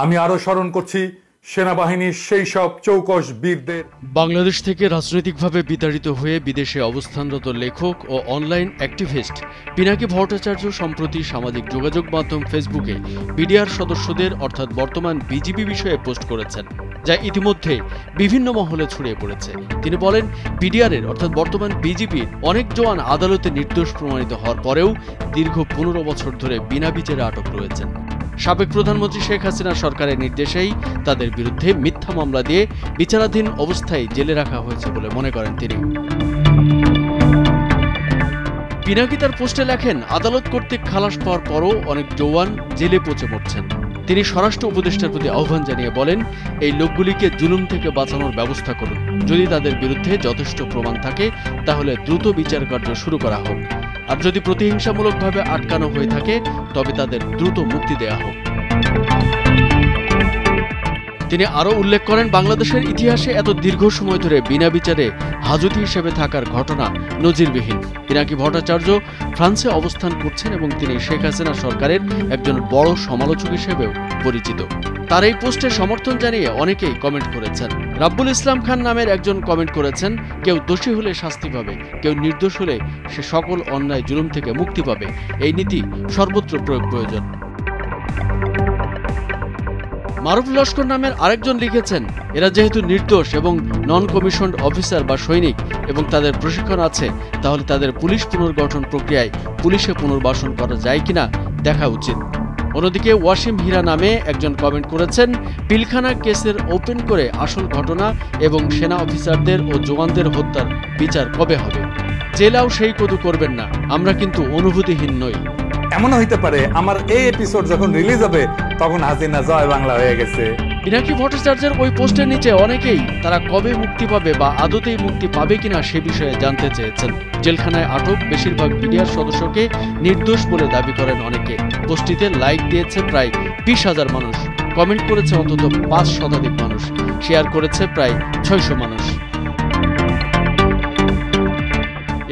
আমি আরো স্মরণ করছি সেনাবাহিনীর সেই সব চৌকস বীরদের। বাংলাদেশ থেকে রাজনৈতিকভাবে বিতাড়িত হয়ে বিদেশে অবস্থানরত লেখক ও অনলাইন অ্যাক্টিভিস্ট পিনাকি ভট্টাচার্য সম্প্রতি সামাজিক যোগাযোগ মাধ্যম ফেসবুকে বিডিআর সদস্যদের অর্থাৎ বর্তমান বিজিবি বিষয়ে পোস্ট করেছেন, যা ইতিমধ্যে বিভিন্ন মহলে ছড়িয়ে পড়েছে। তিনি বলেন, বিডিআরের অর্থাৎ বর্তমান বিজিবির অনেক জওয়ান আদালতে নির্দোষ প্রমাণিত হওয়ার পরেও দীর্ঘ 15 বছর ধরে বিনা বিচারে আটক রয়েছেন। সাবেক প্রধানমন্ত্রী শেখ হাসিনা সরকারের নির্দেশেই তাদের বিরুদ্ধে মিথ্যা মামলা দিয়ে বিচারাধীন অবস্থায় জেলে রাখা হয়েছে বলে মনে করেন তিনি। পিনাকি তার পোস্টে লেখেন, আদালত কর্তৃক খালাস পাওয়ার পরও অনেক জওয়ান জেলে পচে মরছেন। তিনি স্বরাষ্ট্র উপদেষ্টার প্রতি আহ্বান জানিয়ে বলেন, এই লোকগুলিকে জুলুম থেকে বাঁচানোর ব্যবস্থা করুন। যদি তাদের বিরুদ্ধে যথেষ্ট প্রমাণ থাকে তাহলে দ্রুত বিচার কার্য শুরু করা হোক, আর যদি প্রতিহিংসামূলকভাবে আটকানো হয়ে থাকে তবে তাদের দ্রুত মুক্তি দেয়া হোক। তিনি আরও উল্লেখ করেন, বাংলাদেশের ইতিহাসে এত দীর্ঘ সময় ধরে বিনা বিচারে হাজতি হিসেবে থাকার ঘটনা নজিরবিহীন। পিনাকি ভট্টাচার্য ফ্রান্সে অবস্থান করছেন এবং তিনি শেখ হাসিনা সরকারের একজন বড় সমালোচক হিসেবেও পরিচিত। তার এই পোস্টে সমর্থন জানিয়ে অনেকেই কমেন্ট করেছেন। রাব্বুল ইসলাম খান নামের একজন কমেন্ট করেছেন, কেউ দোষী হলে শাস্তি পাবে, কেউ নির্দোষ হলে সে সকল অন্যায় জুলুম থেকে মুক্তি পাবে। এই নীতি সর্বত্র প্রয়োগ প্রয়োজন। মারুফ লস্কর নামের আরেকজন লিখেছেন, এরা যেহেতু নির্দোষ এবং নন কমিশনড অফিসার বা সৈনিক এবং তাদের প্রশিক্ষণ আছে, তাহলে তাদের পুলিশ পুনর্গঠন প্রক্রিয়ায় পুলিশে পুনর্বাসন করা যায় কিনা দেখা উচিত। অন্যদিকে ওয়াসিম হীরা নামে একজন কমেন্ট করেছেন, পিলখানা কেসের ওপেন করে আসল ঘটনা এবং সেনা অফিসারদের ও জওয়ানদের হত্যার বিচার কবে হবে? জেলাও সেই কদু করবেন না, আমরা কিন্তু অনুভূতিহীন নই। এমনও হইতে পারে আমার এই এপিসোড যখন রিলিজ হবে তখন হাসিনা জয় বাংলা হয়ে গেছে। পিনাকি ভট্টাচার্যের ওই পোস্টের নিচে অনেকেই তারা কবে মুক্তি পাবে বা আদতেই মুক্তি পাবে কিনা সে বিষয়ে জানতে চেয়েছেন। জেলখানায় আটক বেশিরভাগ বিডিআর সদস্যকে নির্দোষ বলে দাবি করেন অনেকে। পোস্টটিতে লাইক দিয়েছে প্রায় 20,000 মানুষ, কমেন্ট করেছে অন্তত 5 শতাধিক মানুষ, শেয়ার করেছে প্রায় 600 মানুষ।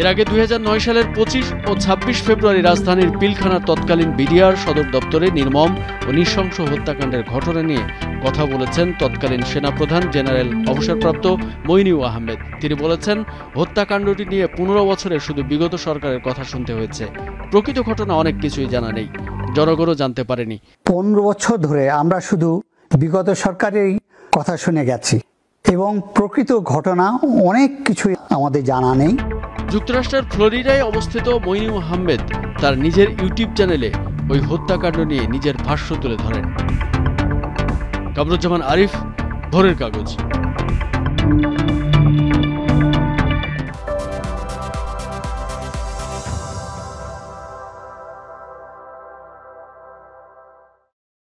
এর আগে 2009 সালের 25 ও 26 ফেব্রুয়ারি রাজধানীর পিলখানার তৎকালীন বিডিআর সদর দপ্তরে নির্মম ও নৃশংস হত্যাকাণ্ডের ঘটনা নিয়ে কথা বলেছেন তৎকালীন সেনাপ্রধান জেনারেল অবসরপ্রাপ্ত মইনুল আহমেদ। তিনি বলেছেন, হত্যাকাণ্ডটি নিয়ে 15 বছরে শুধু বিগত সরকারের কথা শুনতে হয়েছে, প্রকৃত ঘটনা অনেক কিছুই জানা নেই, জনগণও জানতে পারেনি। 15 বছর ধরে আমরা শুধু বিগত সরকারের কথা শুনে গেছি এবং প্রকৃত ঘটনা অনেক কিছুই আমাদের জানা নেই। যুক্তরাষ্ট্রের ফ্লোরিডায় অবস্থিত মইনুল আহমেদ তার নিজের ইউটিউব চ্যানেলে ওই হত্যাকাণ্ড নিয়ে নিজের ভাষ্য তুলে ধরেন। কামরুজ্জামান আরিফ, ভোরের কাগজ।